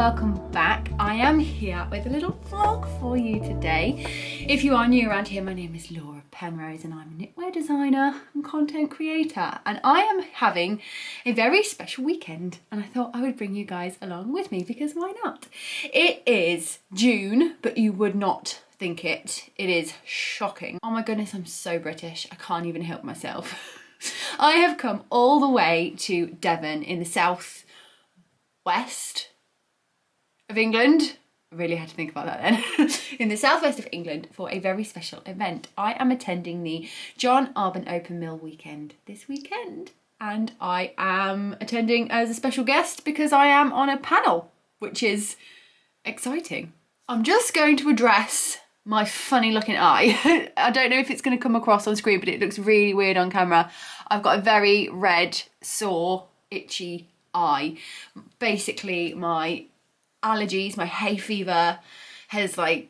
welcome back. I am here with a little vlog for you today. If you are new around here, my name is Laura Penrose and I'm a knitwear designer and content creator, and I am having a very special weekend and I thought I would bring you guys along with me because why not? It is June, but you would not think it. It is shocking. Oh my goodness, I'm so British. I can't even help myself. I have come all the way to Devon in the south west of England. I really had to think about that then. In the southwest of England for a very special event. I am attending the John Arbon Open Mill weekend this weekend, and I am attending as a special guest because I am on a panel, which is exciting. I'm just going to address my funny looking eye. I don't know if it's going to come across on screen, but it looks really weird on camera. I've got a very red, sore, itchy eye. Basically my allergies, my hay fever has like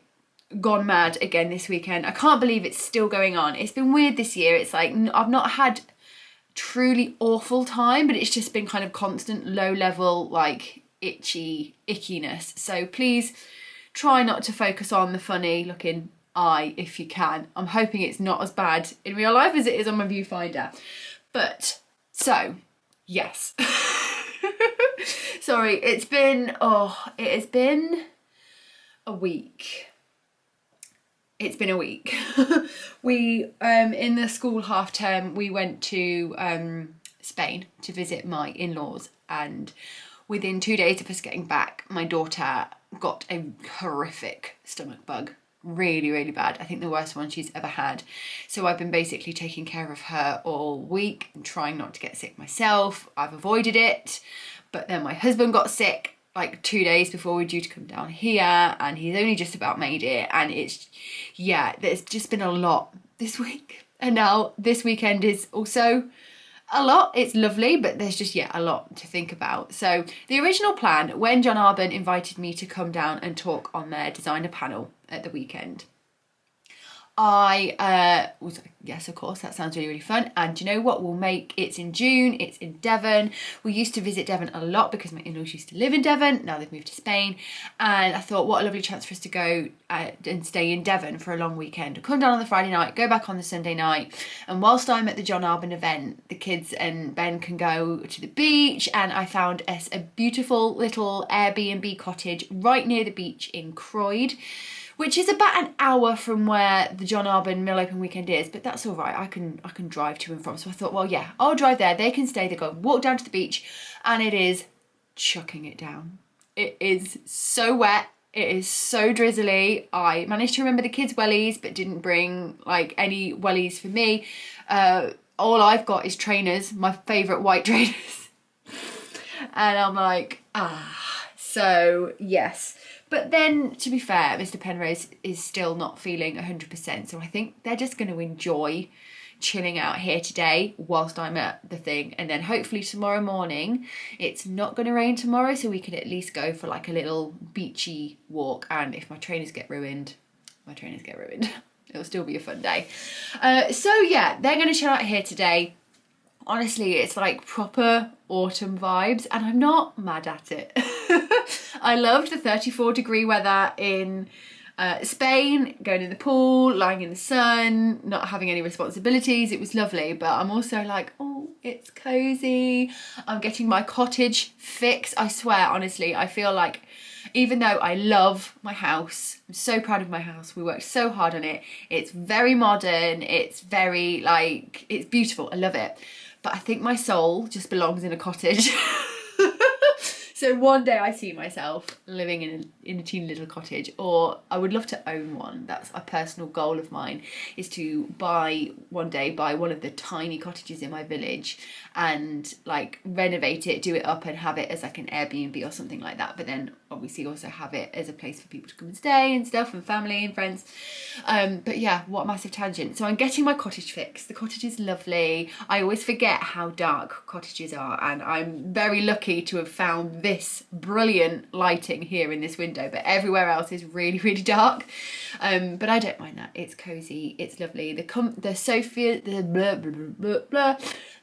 gone mad again this weekend. I can't believe it's still going on. It's been weird this year. It's like I've not had truly awful time, but it's just been kind of constant low level like itchy ickiness. So please try not to focus on the funny looking eye if you can. I'm hoping it's not as bad in real life as it is on my viewfinder. But so yes. Sorry, it has been a week. It's been a week. We, in the school half term, we went to Spain to visit my in-laws, and within 2 days of us getting back, my daughter got a horrific stomach bug. Really, really bad. I think the worst one she's ever had. So I've been basically taking care of her all week and trying not to get sick myself. I've avoided it. But then my husband got sick like 2 days before we were due to come down here, and he's only just about made it. And it's, yeah, there's just been a lot this week. And now this weekend is also a lot. It's lovely, but there's just, yeah, a lot to think about. So the original plan, when John Arbon invited me to come down and talk on their designer panel at the weekend, I was like, yes, of course, that sounds really, really fun. And you know what, it's in June, it's in Devon. We used to visit Devon a lot because my in-laws used to live in Devon. Now they've moved to Spain. And I thought, what a lovely chance for us to go and stay in Devon for a long weekend. Come down on the Friday night, go back on the Sunday night. And whilst I'm at the John Arbon event, the kids and Ben can go to the beach. And I found us a beautiful little Airbnb cottage right near the beach in Croyd, which is about an hour from where the John Arbon Mill Open weekend is, but that's all right. I can drive to and from. So I thought, well, yeah, I'll drive there. They can stay. They go walk down to the beach, and it is chucking it down. It is so wet. It is so drizzly. I managed to remember the kids' wellies, but didn't bring like any wellies for me. All I've got is trainers, my favourite white trainers, and I'm like, so yes. But then, to be fair, Mr. Penrose is still not feeling 100%. So I think they're just going to enjoy chilling out here today whilst I'm at the thing. And then hopefully tomorrow morning, it's not going to rain tomorrow, so we can at least go for like a little beachy walk. And if my trainers get ruined, it'll still be a fun day. So yeah, they're going to chill out here today. Honestly, it's like proper autumn vibes, and I'm not mad at it. I loved the 34-degree weather in Spain, going in the pool, lying in the sun, not having any responsibilities. It was lovely, but I'm also like, oh, it's cozy. I'm getting my cottage fix. I swear, honestly, I feel like even though I love my house, I'm so proud of my house. We worked so hard on it. It's very modern. It's very like, it's beautiful. I love it. But I think my soul just belongs in a cottage. So one day I see myself living in a teeny little cottage, or I would love to own one. That's a personal goal of mine, is to one day buy one of the tiny cottages in my village and like renovate it, do it up and have it as like an Airbnb or something like that. But then obviously also have it as a place for people to come and stay and stuff, and family and friends. But yeah, what a massive tangent. So I'm getting my cottage fixed. The cottage is lovely. I always forget how dark cottages are, and I'm very lucky to have found this brilliant lighting here in this window, but everywhere else is really, really dark. But I don't mind that. It's cozy, it's lovely. The sofa,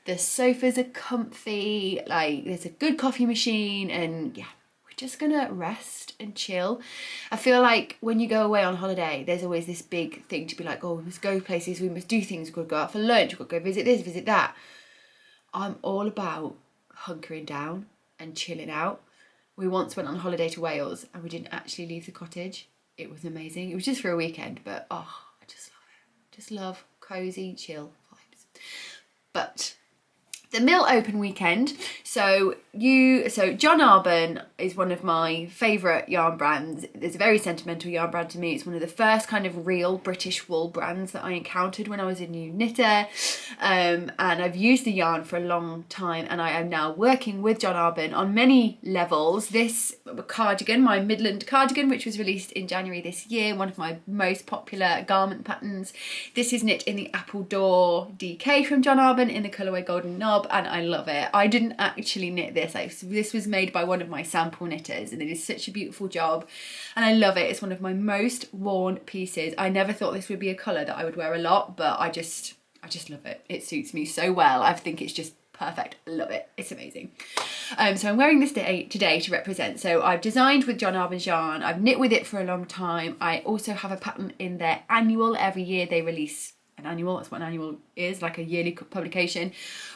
the sofas are comfy, like there's a good coffee machine, and yeah, we're just gonna rest and chill. I feel like when you go away on holiday, there's always this big thing to be like, oh, we must go places, we must do things, we've got to go out for lunch, we've got to go visit this, visit that. I'm all about hunkering down and chilling out. We once went on holiday to Wales and we didn't actually leave the cottage. It was amazing. It was just for a weekend, but oh, I just love it. Just love cosy, chill vibes. But the mill open weekend. So John Arbon is one of my favourite yarn brands. It's a very sentimental yarn brand to me. It's one of the first kind of real British wool brands that I encountered when I was a new knitter. And I've used the yarn for a long time, and I am now working with John Arbon on many levels. This cardigan, my Midland cardigan, which was released in January this year, one of my most popular garment patterns. This is knit in the Apple Door DK from John Arbon in the colourway Golden Knob, and I love it. I didn't actually knit this. This was made by one of my sample knitters, and it is such a beautiful job, and I love it. It's one of my most worn pieces. I never thought this would be a colour that I would wear a lot, but I just love it. It suits me so well. I think it's just perfect. I love it. It's amazing. So I'm wearing this today to represent. So I've designed with John Arbon's yarn. I've knit with it for a long time. I also have a pattern in their annual. Every year they release an annual. That's what an annual is, like a yearly publication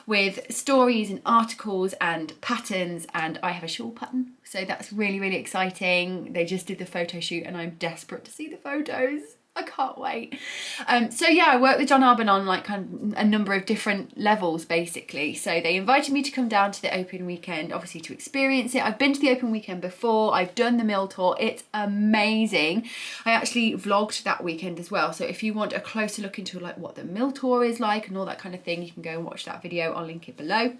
with stories and articles and patterns, and I have a shawl pattern, so that's really, really exciting. They just did the photo shoot and I'm desperate to see the photos. I can't wait. So yeah, I worked with John Arbon on like kind of a number of different levels basically. So they invited me to come down to the open weekend, obviously to experience it. I've been to the open weekend before. I've done the mill tour. It's amazing. I actually vlogged that weekend as well. So if you want a closer look into like what the mill tour is like and all that kind of thing, you can go and watch that video. I'll link it below.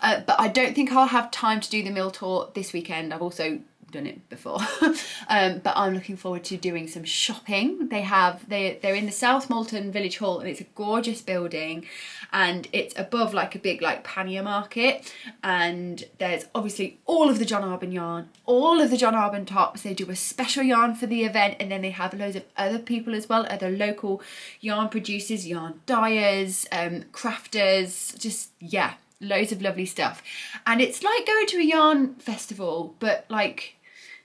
But I don't think I'll have time to do the mill tour this weekend. I've also done it before. But I'm looking forward to doing some shopping. They're in the South Malton Village Hall, and it's a gorgeous building, and it's above like a big like pannier market, and there's obviously all of the John Arbon yarn, all of the John Arbon tops. They do a special yarn for the event, and then they have loads of other people as well, other local yarn producers, yarn dyers, crafters, just yeah, loads of lovely stuff. And it's like going to a yarn festival, but like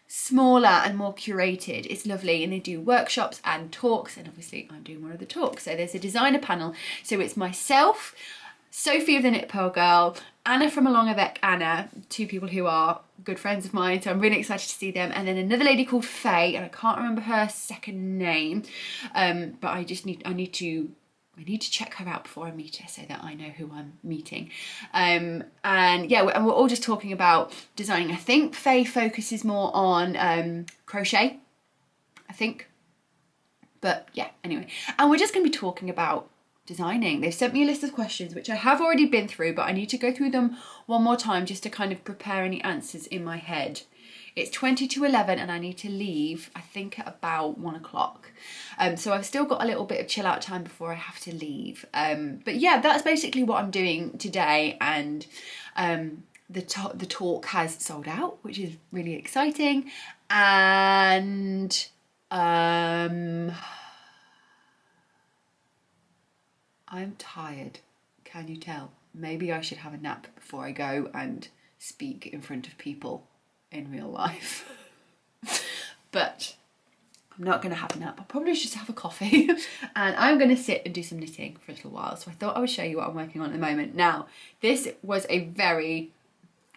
smaller and more curated. It's lovely, and they do workshops and talks, and obviously I'm doing one of the talks. So there's a designer panel, so it's myself, Sophie of the Knit Pearl Girl, Anna from Along Avec Anna, two people who are good friends of mine, so I'm really excited to see them, and then another lady called Faye, and I can't remember her second name, but I need to check her out before I meet her so that I know who I'm meeting. And yeah, we're all just talking about designing. I think Faye focuses more on crochet, I think. But yeah, anyway. And we're just going to be talking about designing. They've sent me a list of questions, which I have already been through, but I need to go through them one more time just to kind of prepare any answers in my head. It's 20 to 11 and I need to leave, I think, at about 1 o'clock. So I've still got a little bit of chill out time before I have to leave. But yeah, that's basically what I'm doing today. And the talk has sold out, which is really exciting. And I'm tired. Can you tell? Maybe I should have a nap before I go and speak in front of people in real life. But I'm not going to have a nap. I'll probably just have a coffee and I'm going to sit and do some knitting for a little while. So I thought I would show you what I'm working on at the moment. Now, this was a very,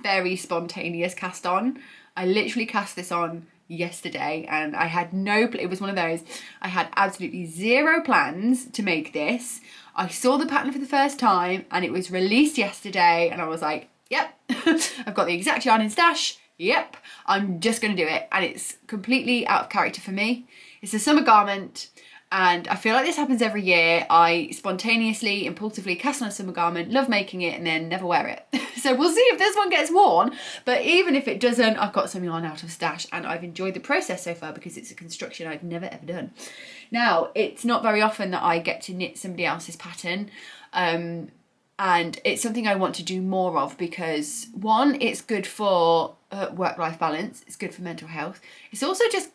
very spontaneous cast on. I literally cast this on yesterday and I had it was one of those, I had absolutely zero plans to make this. I saw the pattern for the first time and it was released yesterday and I was like, yep, I've got the exact yarn in stash. Yep, I'm just going to do it. And it's completely out of character for me. It's a summer garment and I feel like this happens every year. I spontaneously, impulsively cast on a summer garment, love making it, and then never wear it. So we'll see if this one gets worn. But even if it doesn't, I've got some yarn out of stash and I've enjoyed the process so far because it's a construction I've never ever done. Now, it's not very often that I get to knit somebody else's pattern. And it's something I want to do more of because one, it's good for work-life balance, it's good for mental health. It's also just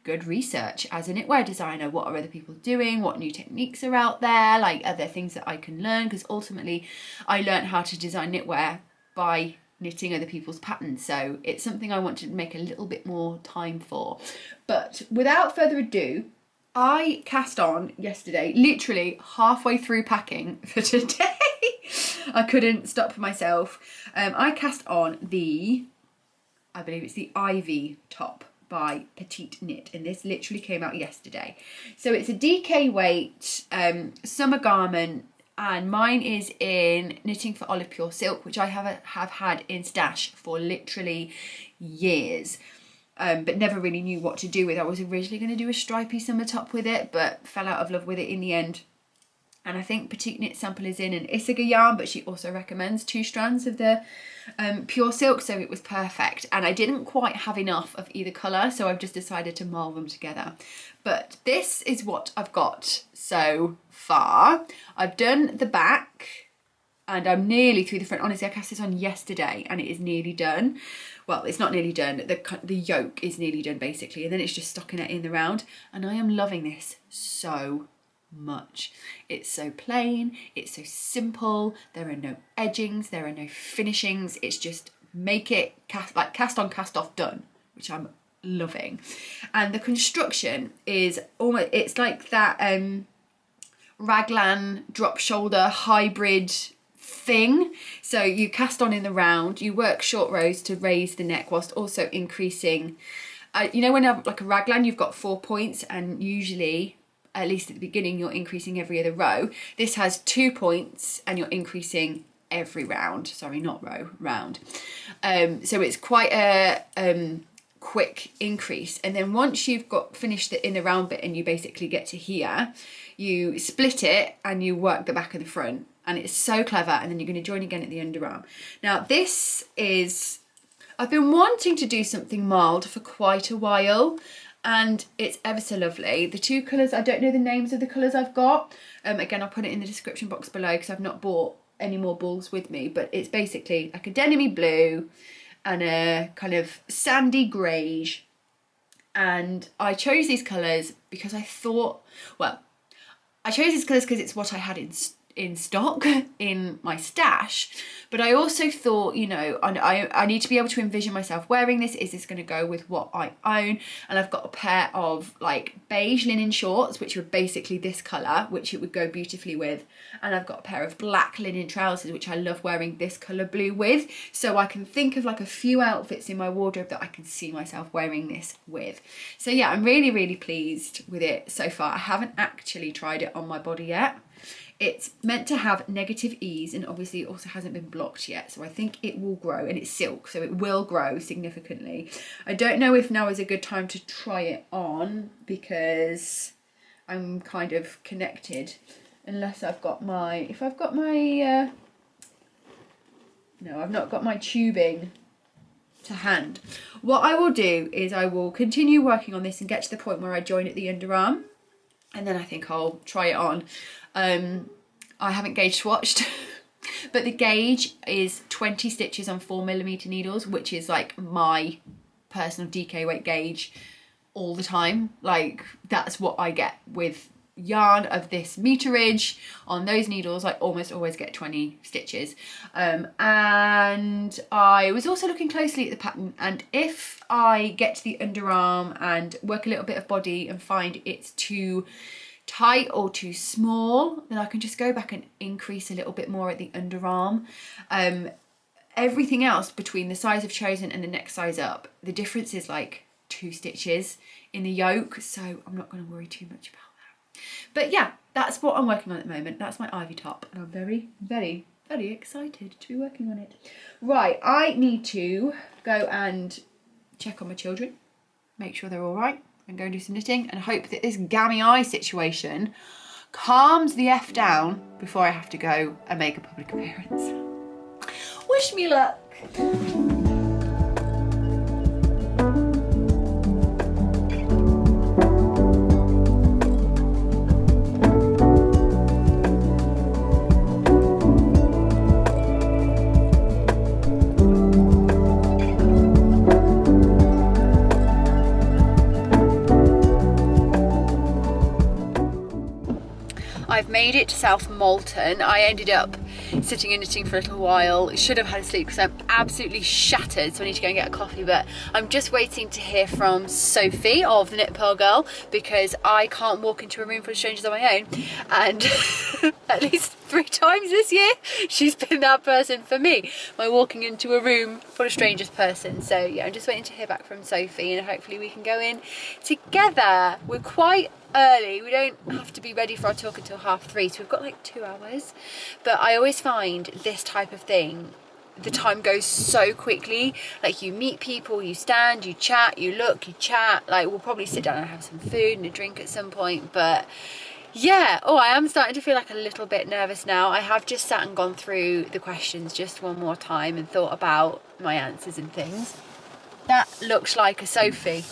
good research as a knitwear designer. What are other people doing? What new techniques are out there? Like, are there things that I can learn? Because ultimately I learned how to design knitwear by knitting other people's patterns, so it's something I want to make a little bit more time for. But without further ado, I cast on yesterday, literally halfway through packing for today. I couldn't stop myself. I cast on I believe it's the Ivy top by Petite Knit, and this literally came out yesterday. So it's a DK weight summer garment, and mine is in Knitting for Olive Pure Silk, which I have had in stash for literally years, but never really knew what to do with. I was originally going to do a stripy summer top with it, but fell out of love with it in the end. And I think Petite Knit sample is in an Issachar yarn, but she also recommends 2 strands of the pure silk, so it was perfect. And I didn't quite have enough of either colour, so I've just decided to mull them together. But this is what I've got so far. I've done the back, and I'm nearly through the front. Honestly, I cast this on yesterday, and it is nearly done. Well, it's not nearly done. The yoke is nearly done, basically, and then it's just stockinette in the round. And I am loving this so much. It's so plain, it's so simple, there are no edgings, there are no finishings, it's just make it cast on, cast off, done, which I'm loving. And the construction is almost, it's like that raglan drop shoulder hybrid thing. So you cast on in the round, you work short rows to raise the neck whilst also increasing, you know, when you have like a raglan, you've got 4 points, and usually, at least at the beginning, you're increasing every other row. This has 2 points and you're increasing every round. Sorry, not row, round. So it's quite a quick increase. And then once you've got finished the inner round bit and you basically get to here, you split it and you work the back and the front. And it's so clever. And then you're going to join again at the underarm. Now this is, I've been wanting to do something mild for quite a while, and it's ever so lovely. The 2 colours, I don't know the names of the colours I've got. Again, I'll put it in the description box below because I've not bought any more balls with me, but it's basically like a denim-y blue and a kind of sandy greige. And I chose these colours because I thought, well, I chose these colours because it's what I had in stock in my stash, but I also thought, you know, I need to be able to envision myself wearing this. Is this going to go with what I own? And I've got a pair of like beige linen shorts, which are basically this colour, which it would go beautifully with, and I've got a pair of black linen trousers, which I love wearing this colour blue with. So I can think of like a few outfits in my wardrobe that I can see myself wearing this with. So yeah, I'm really, really pleased with it so far. I haven't actually tried it on my body yet. It's meant to have negative ease, and obviously it also hasn't been blocked yet, so I think it will grow, and it's silk, so it will grow significantly. I don't know if now is a good time to try it on because I'm kind of connected, unless I've got my, no, I've not got my tubing to hand. What I will do is I will continue working on this and get to the point where I join at the underarm, and then I think I'll try it on. I haven't gauge swatched, but the gauge is 20 stitches on 4mm needles, which is like my personal DK weight gauge all the time. Like that's what I get with yarn of this meterage on those needles. I almost always get 20 stitches. And I was also looking closely at the pattern, and if I get to the underarm and work a little bit of body and find it's too tight or too small, then I can just go back and increase a little bit more at the underarm. Everything else between the size I've chosen and the next size up, the difference is like 2 stitches in the yoke, so I'm not going to worry too much about that. But yeah, that's what I'm working on at the moment. That's my Ivy top, and I'm very, very, very excited to be working on it. Right, I need to go and check on my children, make sure they're all right, and go and do some knitting, and hope that this gammy eye situation calms the F down before I have to go and make a public appearance. Wish me luck. I've made it to South Molton. I ended up sitting and knitting for a little while. Should have had a sleep because I'm absolutely shattered, so I need to go and get a coffee. But I'm just waiting to hear from Sophie of the Knit Pearl Girl, because I can't walk into a room full of strangers on my own. And at least 3 times this year, she's been that person for me, my walking into a room full of strangers person. So yeah, I'm just waiting to hear back from Sophie, and hopefully we can go in together. We're quite early, we don't have to be ready for our talk until 3:30, so we've got like 2 hours. But I always find this type of thing, the time goes so quickly. Like, you meet people, you stand, you chat, you look, you chat. Like, we'll probably sit down and have some food and a drink at some point. But yeah, I am starting to feel like a little bit nervous now. I have just sat and gone through the questions just one more time and thought about my answers and things. That looks like a Sophie.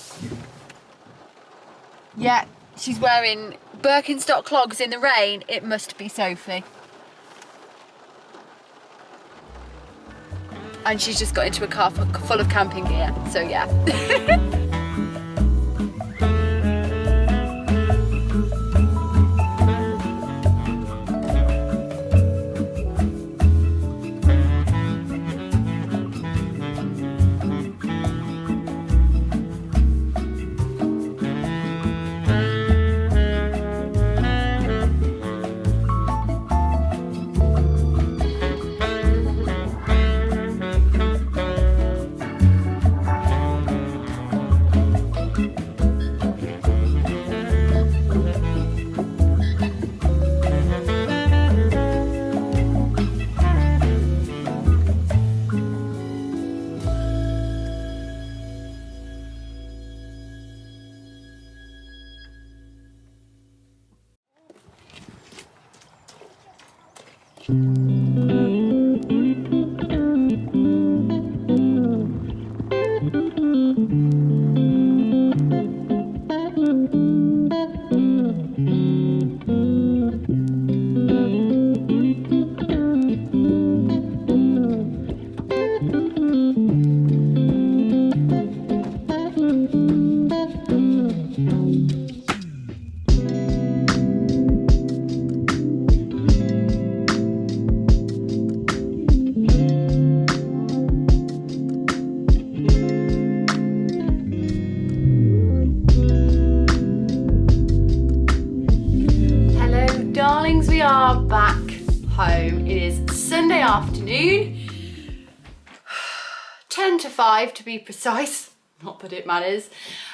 Yeah, she's wearing Birkenstock clogs in the rain. It must be Sophie. And she's just got into a car full of camping gear, so yeah. We are back home. It is Sunday afternoon, 10 to 5 to be precise, not that it matters.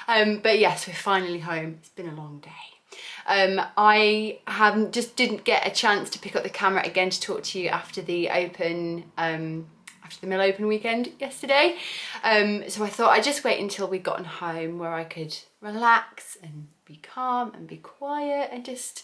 But yes, we're finally home. It's been a long day. I just didn't get a chance to pick up the camera again to talk to you after the mill open weekend yesterday. So I thought I'd just wait until we'd gotten home, where I could relax and be calm and be quiet and just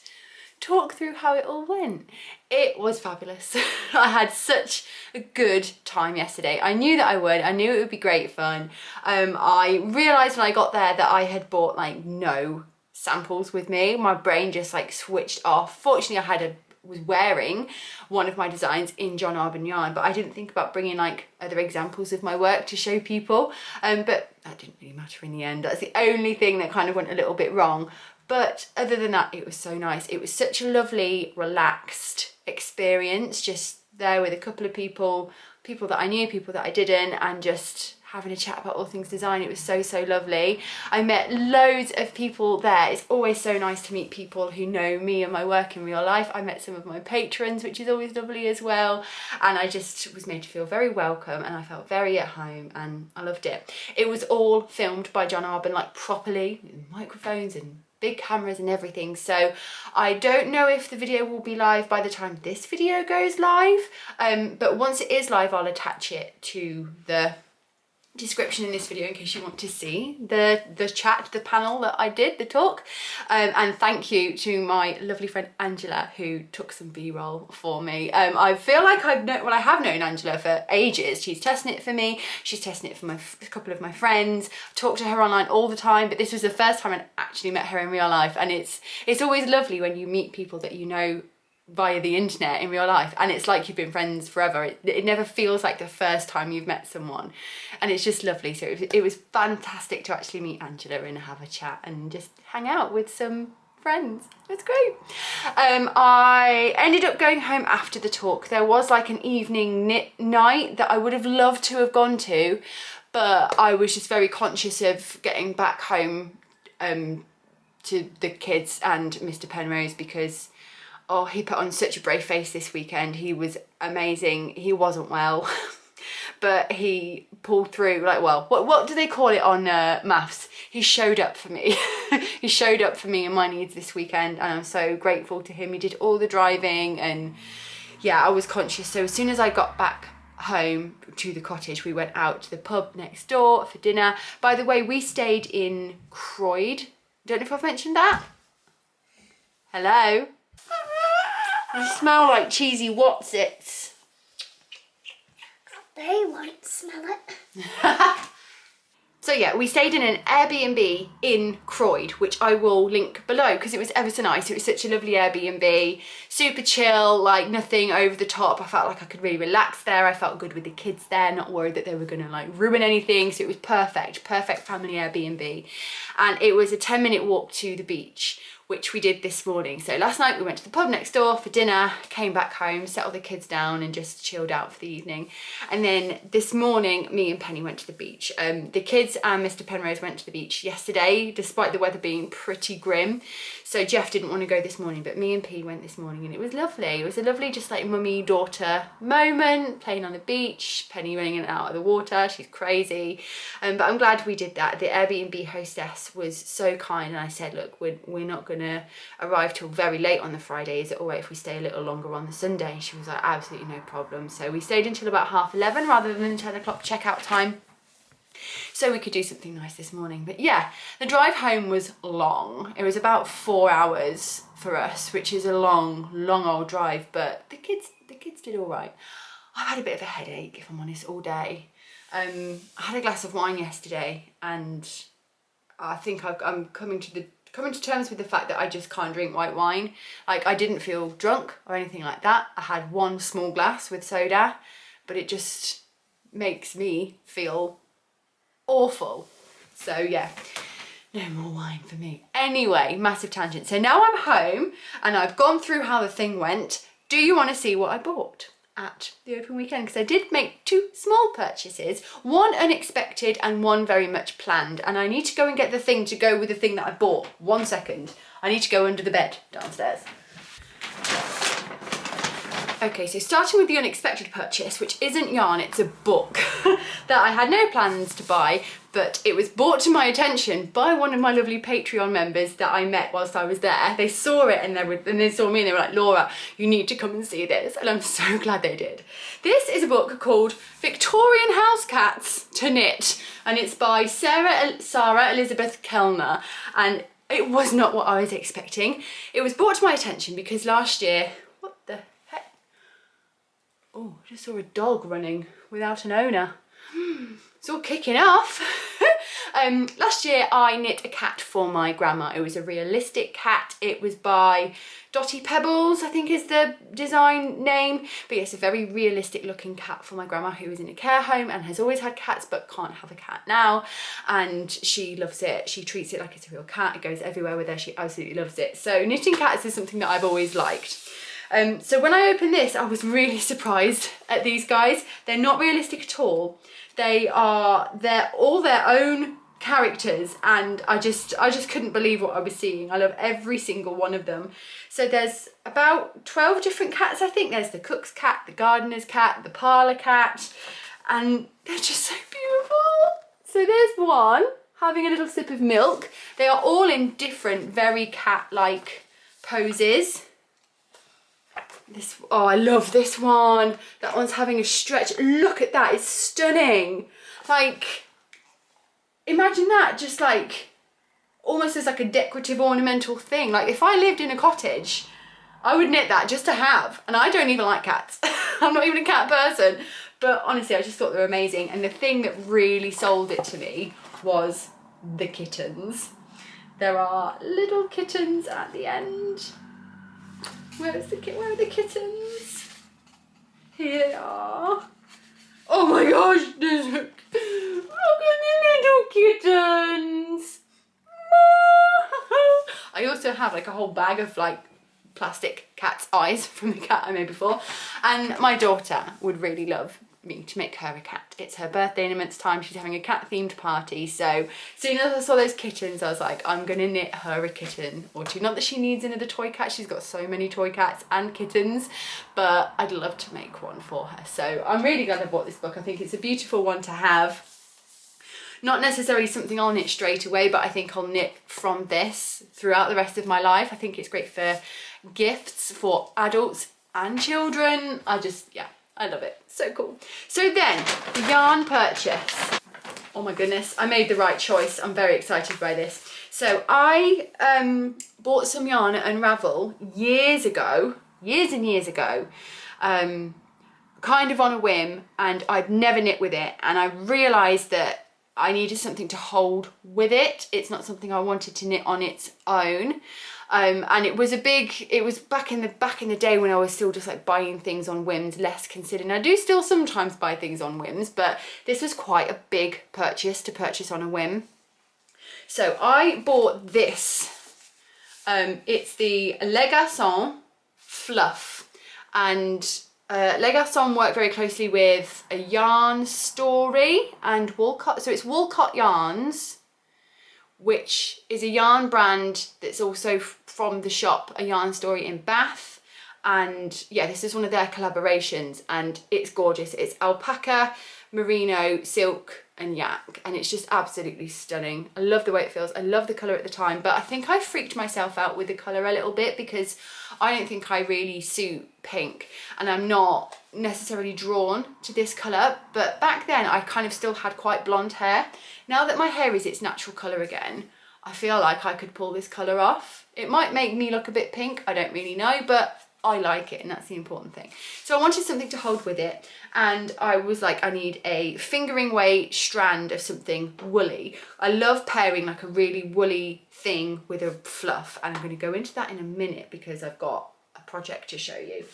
talk through how it all went. It was fabulous. I had such a good time yesterday. I knew that I would. I knew it would be great fun. I realised when I got there that I had bought like no samples with me. My brain just like switched off. Fortunately, I was wearing one of my designs in John Arbon yarn, but I didn't think about bringing like other examples of my work to show people. But that didn't really matter in the end. That's the only thing that kind of went a little bit wrong. But other than that, it was so nice. It was such a lovely, relaxed experience, just there with a couple of people that I knew, people that I didn't, and just having a chat about all things design. It was so, so lovely. I met loads of people there. It's always so nice to meet people who know me and my work in real life. I met some of my patrons, which is always lovely as well. And I just was made to feel very welcome, and I felt very at home, and I loved it. It was all filmed by John Arbon, like properly, with microphones and big cameras and everything. So I don't know if the video will be live by the time this video goes live, but once it is live, I'll attach it to the description in this video in case you want to see the chat, the panel that I did, the talk. And thank you to my lovely friend Angela, who took some B-roll for me. I feel like I have known Angela for ages. She's testing it for me, she's testing it for a couple of my friends. I talk to her online all the time, but this was the first time I actually met her in real life, and it's always lovely when you meet people that you know via the internet in real life, and it's like you've been friends forever. It never feels like the first time you've met someone, and it's just lovely. So it was fantastic to actually meet Angela and have a chat and just hang out with some friends. It's great. I ended up going home after the talk. There was like an evening knit night that I would have loved to have gone to, but I was just very conscious of getting back home to the kids and Mr. Penrose because, oh, he put on such a brave face this weekend. He was amazing. He wasn't well, but he pulled through. Like, well, what do they call it on maths? He showed up for me. He showed up for me and my needs this weekend, and I'm so grateful to him. He did all the driving, and yeah, I was conscious. So as soon as I got back home to the cottage, we went out to the pub next door for dinner. By the way, we stayed in Croyd. Don't know if I've mentioned that. Hello. I smell like cheesy Wotsits. They won't smell it. So yeah, we stayed in an Airbnb in Croyd, which I will link below because it was ever so nice. It was such a lovely Airbnb, super chill, like nothing over the top. I felt like I could really relax there. I felt good with the kids there, not worried that they were gonna like ruin anything. So it was perfect family Airbnb. And it was a 10-minute walk to the beach, which we did this morning. So last night we went to the pub next door for dinner, came back home, settled the kids down and just chilled out for the evening. And then this morning, me and Penny went to the beach. The kids and Mr. Penrose went to the beach yesterday, despite the weather being pretty grim. So Jeff didn't want to go this morning, but me and P went this morning and it was lovely. It was a lovely just like mummy-daughter moment, playing on the beach, Penny running in and out of the water. She's crazy. But I'm glad we did that. The Airbnb hostess was so kind and I said, look, we're not going to arrive till very late on the Friday. Is it all right if we stay a little longer on the Sunday? She was like, absolutely no problem. So we stayed until about 11:30 rather than 10 o'clock checkout time, so we could do something nice this morning. But yeah, the drive home was long. It was about 4 hours for us, which is a long old drive, but the kids did all right. I've had a bit of a headache, if I'm honest, all day. I had a glass of wine yesterday and I think I'm coming to terms with the fact that I just can't drink white wine. Like, I didn't feel drunk or anything like that. I had one small glass with soda, but it just makes me feel awful. So yeah, no more wine for me. Anyway, massive tangent. So now I'm home and I've gone through how the thing went. Do you want to see what I bought at the open weekend? Because I did make 2 small purchases, one unexpected and one very much planned, and I need to go and get the thing to go with the thing that I bought. 1 second. I need to go under the bed downstairs. Okay, so starting with the unexpected purchase, which isn't yarn, it's a book that I had no plans to buy, but it was brought to my attention by one of my lovely Patreon members that I met whilst I was there. They saw it and they saw me and they were like, Laura, you need to come and see this. And I'm so glad they did. This is a book called Victorian House Cats to Knit, and it's by Sarah Elizabeth Kellner. And it was not what I was expecting. It was brought to my attention because last year, what the heck? Oh, I just saw a dog running without an owner. It's all kicking off. Last year I knit a cat for my grandma. It was a realistic cat. It was by Dotty Pebbles, I think is the design name. But yes, a very realistic looking cat for my grandma who is in a care home and has always had cats but can't have a cat now. And she loves it. She treats it like it's a real cat. It goes everywhere with her. She absolutely loves it. So knitting cats is something that I've always liked. So when I opened this, I was really surprised at these guys. They're not realistic at all. They're all their own characters, and I just couldn't believe what I was seeing. I love every single one of them. So there's about 12 different cats, I think. There's the cook's cat, the gardener's cat, the parlour cat, and they're just so beautiful. So there's one having a little sip of milk. They are all in different, very cat-like poses. Oh, I love this one. That one's having a stretch. Look at that, it's stunning. Like, imagine that just like almost as like a decorative ornamental thing. Like, if I lived in a cottage, I would knit that just to have. And I don't even like cats. I'm not even a cat person. But honestly, I just thought they were amazing. And the thing that really sold it to me was the kittens. There are little kittens at the end. Where are the kittens? Here they are. Oh my gosh, look at the little kittens. I also have had like a whole bag of like plastic cat's eyes from the cat I made before. And my daughter would really love me to make her a cat. It's her birthday in a month's time. She's having a cat themed party. So as soon as I saw those kittens, I was like, I'm gonna knit her a kitten or two. Not that she needs another toy cat. She's got so many toy cats and kittens, but I'd love to make one for her. So I'm really glad I bought this book. I think it's a beautiful one to have. Not necessarily something I'll knit straight away, but I think I'll knit from this throughout the rest of my life. I think it's great for gifts for adults and children. I love it. So cool. So then, the yarn purchase. Oh my goodness, I made the right choice. I'm very excited by this. So I bought some yarn at Unravel years and years ago, kind of on a whim, and I'd never knit with it. And I realised that I needed something to hold with it. It's not something I wanted to knit on its own. And it was back in the day when I was still just like buying things on whims, less considered. And I do still sometimes buy things on whims, but this was quite a big purchase to purchase on a whim. So I bought this. It's the Les Garçons Fluff, and Les Garçons work very closely with a yarn story and Woolcott. So it's Woolcott Yarns, which is a yarn brand that's also from the shop, A Yarn Story in Bath. And yeah, this is one of their collaborations and it's gorgeous. It's alpaca, merino, silk and yak, and it's just absolutely stunning. I love the way it feels. I love the colour at the time, but I think I freaked myself out with the colour a little bit because I don't think I really suit pink and I'm not necessarily drawn to this colour. But back then I kind of still had quite blonde hair. Now that my hair is its natural colour again, I feel like I could pull this colour off. It might make me look a bit pink, I don't really know, but I like it and that's the important thing. So I wanted something to hold with it, and I was like, I need a fingering weight strand of something woolly. I love pairing like a really woolly thing with a fluff, and I'm going to go into that in a minute because I've got a project to show you.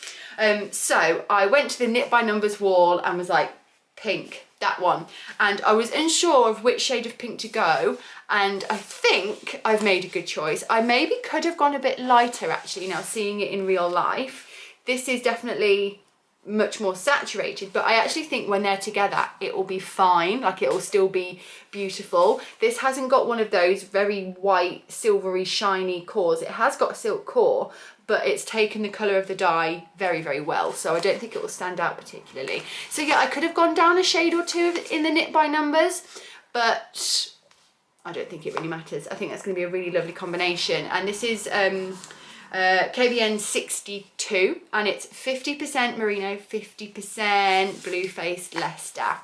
So I went to the Knit by Numbers wall and was like, pink, that one. And I was unsure of which shade of pink to go, and I think I've made a good choice. I maybe could have gone a bit lighter actually, now seeing it in real life. This is definitely much more saturated, but I actually think when they're together it will be fine, like it will still be beautiful. This hasn't got one of those very white silvery shiny cores. It has got a silk core, but it's taken the colour of the dye very, very well, so I don't think it will stand out particularly. So yeah, I could have gone down a shade or two in the Knit by Numbers, but I don't think it really matters. I think that's going to be a really lovely combination. And this is KBN 62, and it's 50% merino, 50% blue-faced Leicester.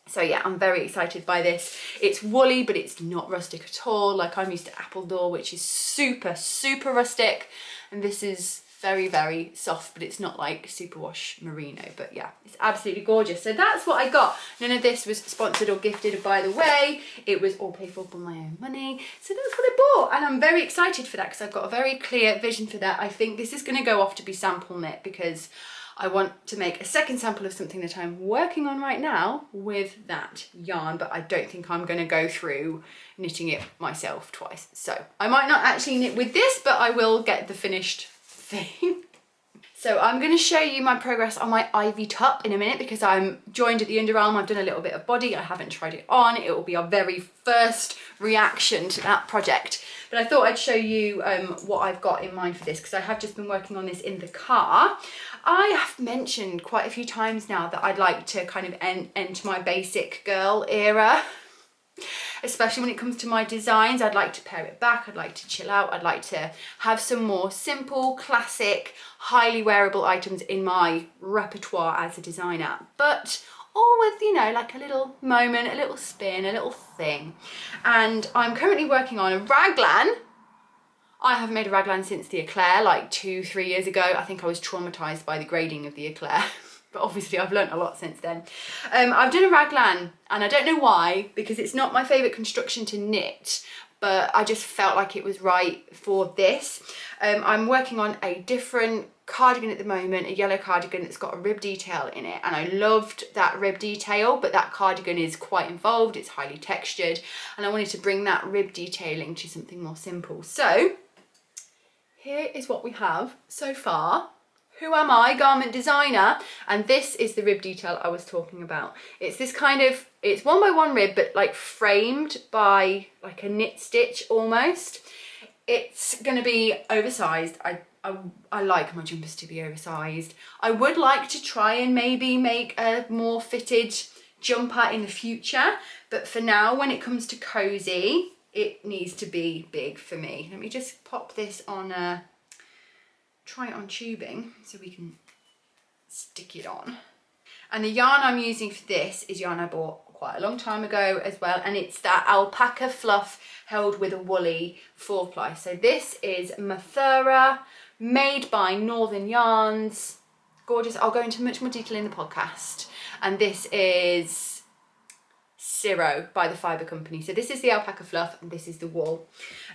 So yeah, I'm very excited by this. It's woolly, but it's not rustic at all. Like I'm used to Appledore, which is super, super rustic. And this is very, very soft, but it's not like superwash merino. But yeah, it's absolutely gorgeous. So that's what I got. None of this was sponsored or gifted, by the way. It was all paid for by my own money. So that's what I bought. And I'm very excited for that because I've got a very clear vision for that. I think this is going to go off to be sample knit because I want to make a second sample of something that I'm working on right now with that yarn, but I don't think I'm going to go through knitting it myself twice. So I might not actually knit with this, but I will get the finished thing. So I'm going to show you my progress on my ivy top in a minute because I'm joined at the underarm. I've done a little bit of body. I haven't tried it on. It will be our very first reaction to that project. But I thought I'd show you what I've got in mind for this because I have just been working on this in the car. I have mentioned quite a few times now that I'd like to kind of end my basic girl era. Especially when it comes to my designs, I'd like to pare it back, I'd like to chill out, I'd like to have some more simple, classic, highly wearable items in my repertoire as a designer. But all with, you know, like a little moment, a little spin, a little thing. And I'm currently working on a raglan. I haven't made a raglan since the eclair, like 2-3 years ago. I think I was traumatised by the grading of the eclair. But obviously I've learnt a lot since then. I've done a raglan, and I don't know why, because it's not my favourite construction to knit, but I just felt like it was right for this. I'm working on a different cardigan at the moment, a yellow cardigan that's got a rib detail in it, and I loved that rib detail, but that cardigan is quite involved, it's highly textured, and I wanted to bring that rib detailing to something more simple. So here is what we have so far. Who am I? Garment designer. And this is the rib detail I was talking about. It's this kind of, it's 1x1 rib, but like framed by like a knit stitch almost. It's going to be oversized. I like my jumpers to be oversized. I would like to try and maybe make a more fitted jumper in the future. But for now, when it comes to cozy, it needs to be big for me. Let me just pop this on try it on tubing so we can stick it on. And the yarn I'm using for this is yarn I bought quite a long time ago as well, and it's that alpaca fluff held with a woolly 4-ply. So this is Mathura, made by Northern Yarns. Gorgeous. I'll go into much more detail in the podcast. And this is Cirro by the Fibre company. So this is the alpaca fluff and this is the wool.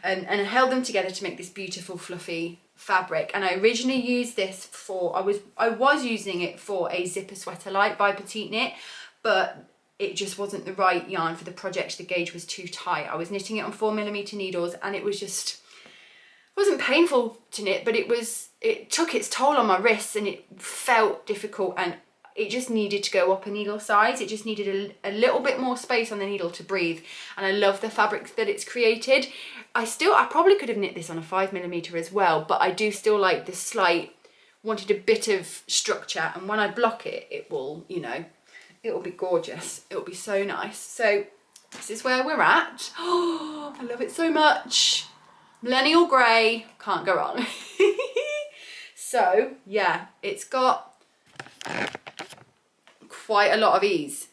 And I held them together to make this beautiful fluffy fabric. And I originally used this for, I was using it for a zipper sweater light by Petite Knit, but it just wasn't the right yarn for the project. The gauge was too tight. I was knitting it on 4mm needles and it was just, it wasn't painful to knit, but it took its toll on my wrists and it felt difficult, and it just needed to go up a needle size. It just needed a little bit more space on the needle to breathe. And I love the fabric that it's created. I probably could have knit this on a 5mm as well, but I do still like the slight, wanted a bit of structure. And when I block it, it will, you know, it will be gorgeous. It will be so nice. So this is where we're at. Oh, I love it so much. Millennial grey, can't go wrong. So yeah, it's got quite a lot of ease,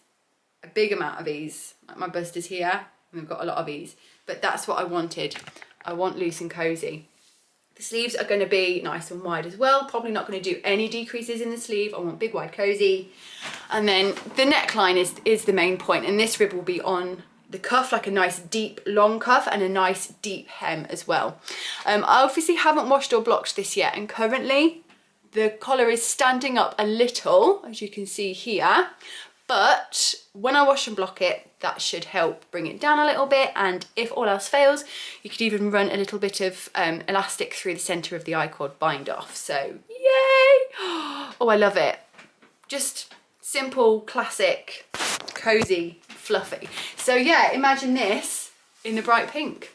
a big amount of ease. Like my bust is here and we've got a lot of ease, but that's what I wanted. I want loose and cozy. The sleeves are going to be nice and wide as well. Probably not going to do any decreases in the sleeve. I want big, wide, cozy. And then the neckline is the main point, and this rib will be on the cuff, like a nice deep long cuff and a nice deep hem as well. I obviously haven't washed or blocked this yet, and currently the collar is standing up a little, as you can see here, but when I wash and block it, that should help bring it down a little bit. And if all else fails, you could even run a little bit of elastic through the center of the I-cord bind off. So yay! Oh, I love it. Just simple, classic, cozy, fluffy. So yeah, imagine this in the bright pink.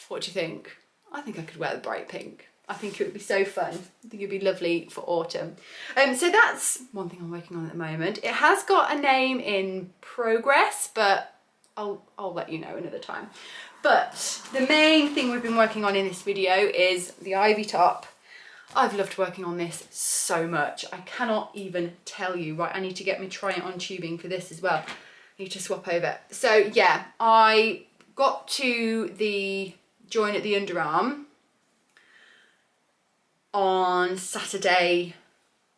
What do you think? I think I could wear the bright pink. I think it would be so fun. I think it'd be lovely for autumn. So that's one thing I'm working on at the moment. It has got a name in progress, but I'll let you know another time. But the main thing we've been working on in this video is the ivy top. I've loved working on this so much. I cannot even tell you. Right, I need to get me try it on tubing for this as well. I need to swap over. So yeah, I got to the join at the underarm on Saturday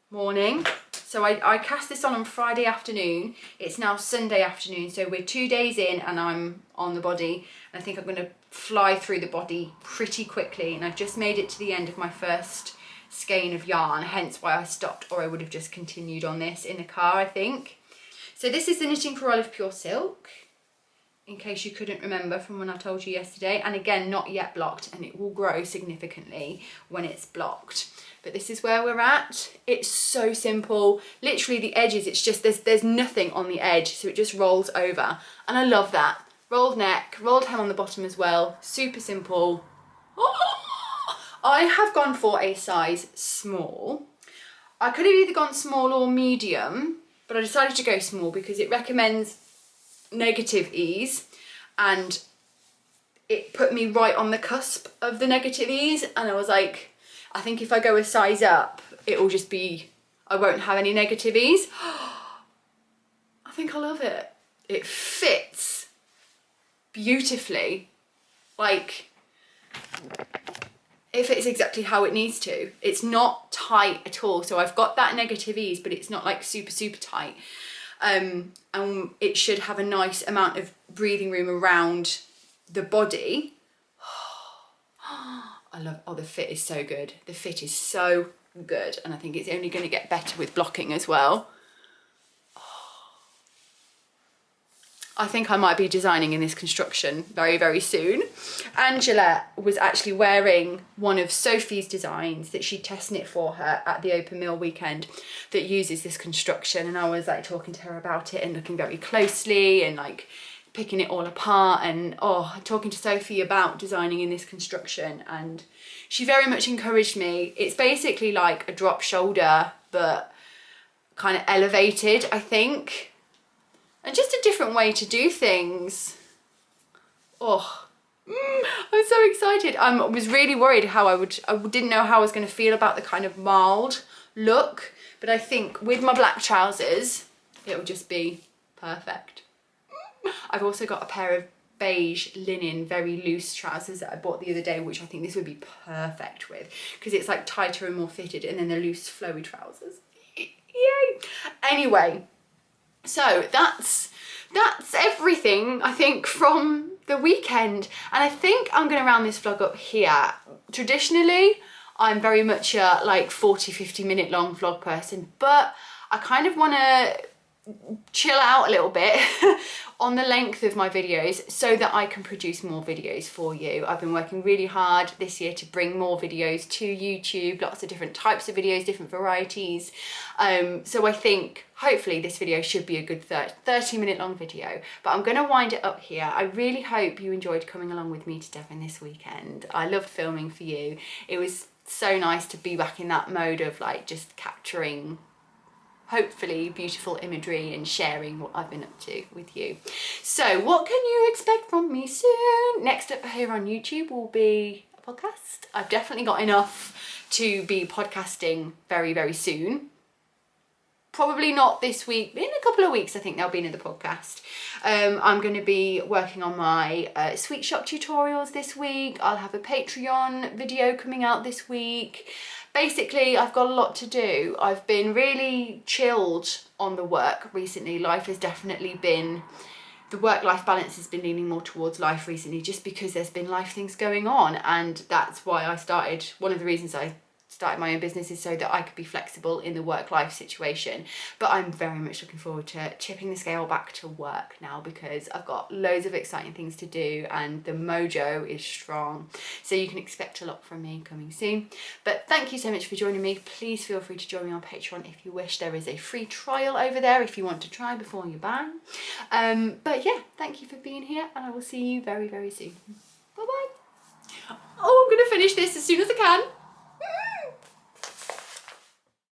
morning. So I cast this on Friday afternoon. It's now Sunday afternoon, so we're 2 days in and I'm on the body. I think I'm going to fly through the body pretty quickly, and I've just made it to the end of my first skein of yarn, hence why I stopped, or I would have just continued on this in the car, I think. So this is the Knitting for Olive Pure Silk, in case you couldn't remember from when I told you yesterday. And again, not yet blocked, and it will grow significantly when it's blocked. But this is where we're at. It's so simple. Literally the edges, it's just, there's nothing on the edge, so it just rolls over. And I love that. Rolled neck, rolled hem on the bottom as well. Super simple. I have gone for a size small. I could have either gone small or medium, but I decided to go small because it recommends negative ease, and it put me right on the cusp of the negative ease, and I was like, I think if I go a size up, it will just be, I won't have any negative ease. I think I love it. It fits beautifully. Like, it fits exactly how it needs to. It's not tight at all. So I've got that negative ease, but it's not like super, super tight. And it should have a nice amount of breathing room around the body. I love, oh, the fit is so good. The fit is so good. And I think it's only going to get better with blocking as well. I think I might be designing in this construction very, very soon. Angela was actually wearing one of Sophie's designs that she'd test knit for her at the open mill weekend that uses this construction, and I was like talking to her about it and looking very closely and like picking it all apart and talking to Sophie about designing in this construction, and she very much encouraged me. It's basically like a drop shoulder but kind of elevated, I think. And just a different way to do things. I'm so excited. I was really worried I didn't know how I was going to feel about the kind of mild look, but I think with my black trousers, it'll just be perfect. I've also got a pair of beige linen, very loose trousers that I bought the other day, which I think this would be perfect with, because it's like tighter and more fitted, and then the loose flowy trousers. Yay! Anyway. So that's everything, I think, from the weekend. And I think I'm going to round this vlog up here. Traditionally, I'm very much a like 40-50 minute long vlog person, but I kind of want to chill out a little bit on the length of my videos so that I can produce more videos for you. I've been working really hard this year to bring more videos to YouTube, lots of different types of videos, different varieties. So I think hopefully this video should be a good 30 minute long video, but I'm going to wind it up here. I really hope you enjoyed coming along with me to Devon this weekend. I loved filming for you. It was so nice to be back in that mode of like just capturing hopefully beautiful imagery and sharing what I've been up to with you. So what can you expect from me soon? Next up here on YouTube will be a podcast. I've definitely got enough to be podcasting very, very soon. Probably not this week, but in a couple of weeks I think there'll be another podcast. I'm going to be working on my sweet shop tutorials this week. I'll have a Patreon video coming out this week. Basically, I've got a lot to do. I've been really chilled on the work recently. Life has definitely been, the work-life balance has been leaning more towards life recently, just because there's been life things going on, and that's why I started, one of the reasons I started my own business is so that I could be flexible in the work-life situation. But I'm very much looking forward to tipping the scale back to work now, because I've got loads of exciting things to do and the mojo is strong. So you can expect a lot from me coming soon. But thank you so much for joining me. Please feel free to join me on Patreon if you wish. There is a free trial over there if you want to try before you buy. But yeah, thank you for being here, and I will see you very, very soon. Bye-bye. Oh, I'm going to finish this as soon as I can.